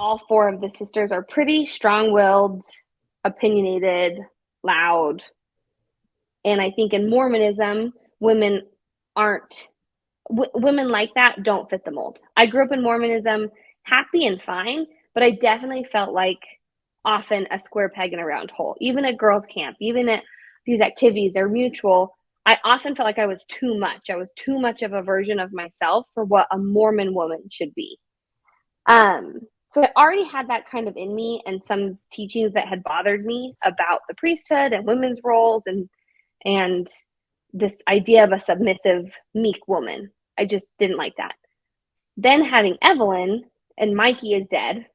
all four of the sisters are pretty strong-willed, opinionated, loud. And I think in Mormonism, women aren't women like that don't fit the mold. I grew up in Mormonism, happy and fine, but I definitely felt like often a square peg in a round hole. Even at girls' camp, even at these activities, they're mutual. I often felt like I was too much. I was too much of a version of myself for what a Mormon woman should be. So I already had that kind of in me, and some teachings that had bothered me about the priesthood and women's roles and this idea of a submissive, meek woman. I just didn't like that. Then having Evelyn and Mikey is dead,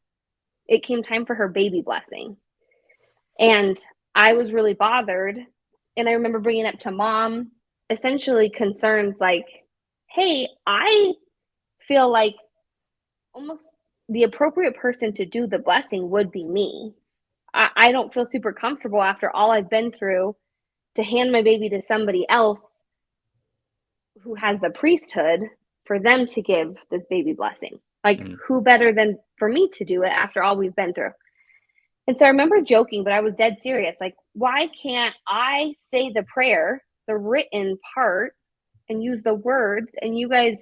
it came time for her baby blessing. And I was really bothered. And I remember bringing up to mom essentially concerns like, hey, I feel like almost the appropriate person to do the blessing would be me. I don't feel super comfortable after all I've been through to hand my baby to somebody else who has the priesthood for them to give this baby blessing. Like, who better than for me to do it after all we've been through? And so I remember joking, but I was dead serious. Like, why can't I say the prayer, the written part, and use the words, and you guys,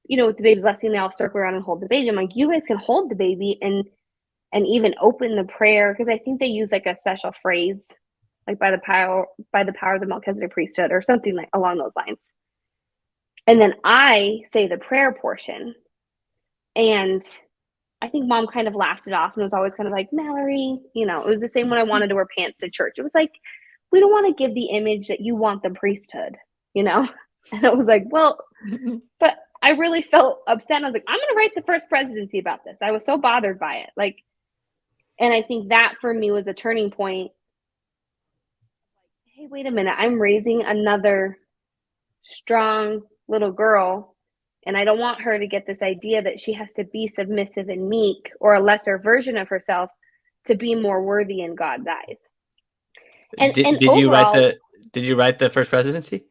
with the baby blessing, they all circle around and hold the baby. I'm like, you guys can hold the baby and even open the prayer, because I think they use like a special phrase, like by the power of the Melchizedek priesthood or something like along those lines. And then I say the prayer portion. And I think mom kind of laughed it off and was always kind of like, Mallory, it was the same when I wanted to wear pants to church. It was like, we don't want to give the image that you want the priesthood, And it was like, well, but I really felt upset. I was like, I'm going to write the first presidency about this. I was so bothered by it. Like, and I think that for me was a turning point. Hey, wait a minute. I'm raising another strong little girl, and I don't want her to get this idea that she has to be submissive and meek or a lesser version of herself to be more worthy in God's eyes. And did overall, you write the first presidency?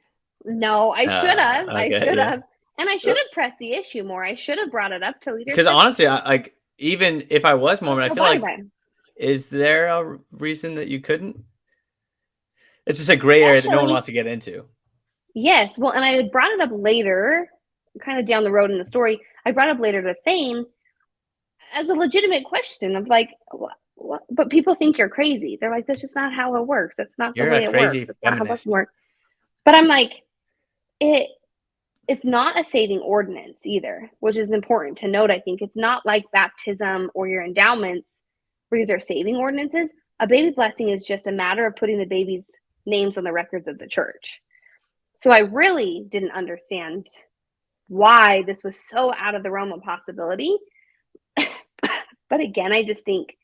No, I should have. Okay, I should yeah. have. And I should have pressed the issue more. I should have brought it up to Because leadership. honestly, even if I was Mormon, I So feel bothered like, by it. is there a reason that you couldn't? It's just a gray area that no one Actually, wants to get into. yes. Well, and I had brought it up later, kind of down the road in the story. I brought it up later to Thane as a legitimate question of like, what? But people think you're crazy. They're like, that's just not how it works. That's not the You're way a it works. crazy That's not how it feminist. works. But I'm like, it's not a saving ordinance either, which is important to note. I think it's not like baptism or your endowments where these are saving ordinances. A baby blessing is just a matter of putting the baby's names on the records of the church. So I really didn't understand why this was so out of the realm of possibility. But again, I just think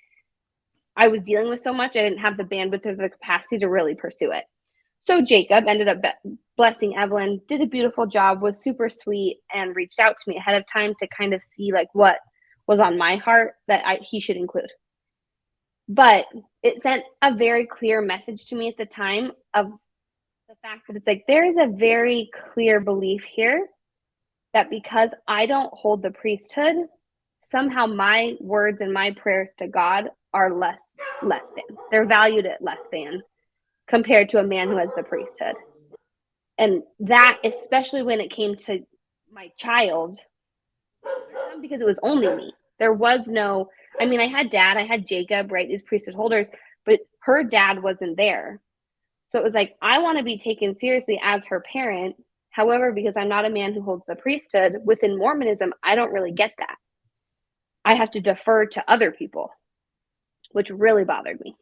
I was dealing with so much, I didn't have the bandwidth or the capacity to really pursue it. So Jacob ended up blessing Evelyn, did a beautiful job, was super sweet, and reached out to me ahead of time to kind of see like what was on my heart that he should include. But it sent a very clear message to me at the time of the fact that it's like, there is a very clear belief here that because I don't hold the priesthood, somehow my words and my prayers to God are less than. They're valued at less than compared to a man who has the priesthood. And that, especially when it came to my child, because it was only me. There was no, I mean, I had dad, I had Jacob, right? These priesthood holders, but her dad wasn't there. So it was like, I want to be taken seriously as her parent. However, because I'm not a man who holds the priesthood within Mormonism, I don't really get that. I have to defer to other people, which really bothered me.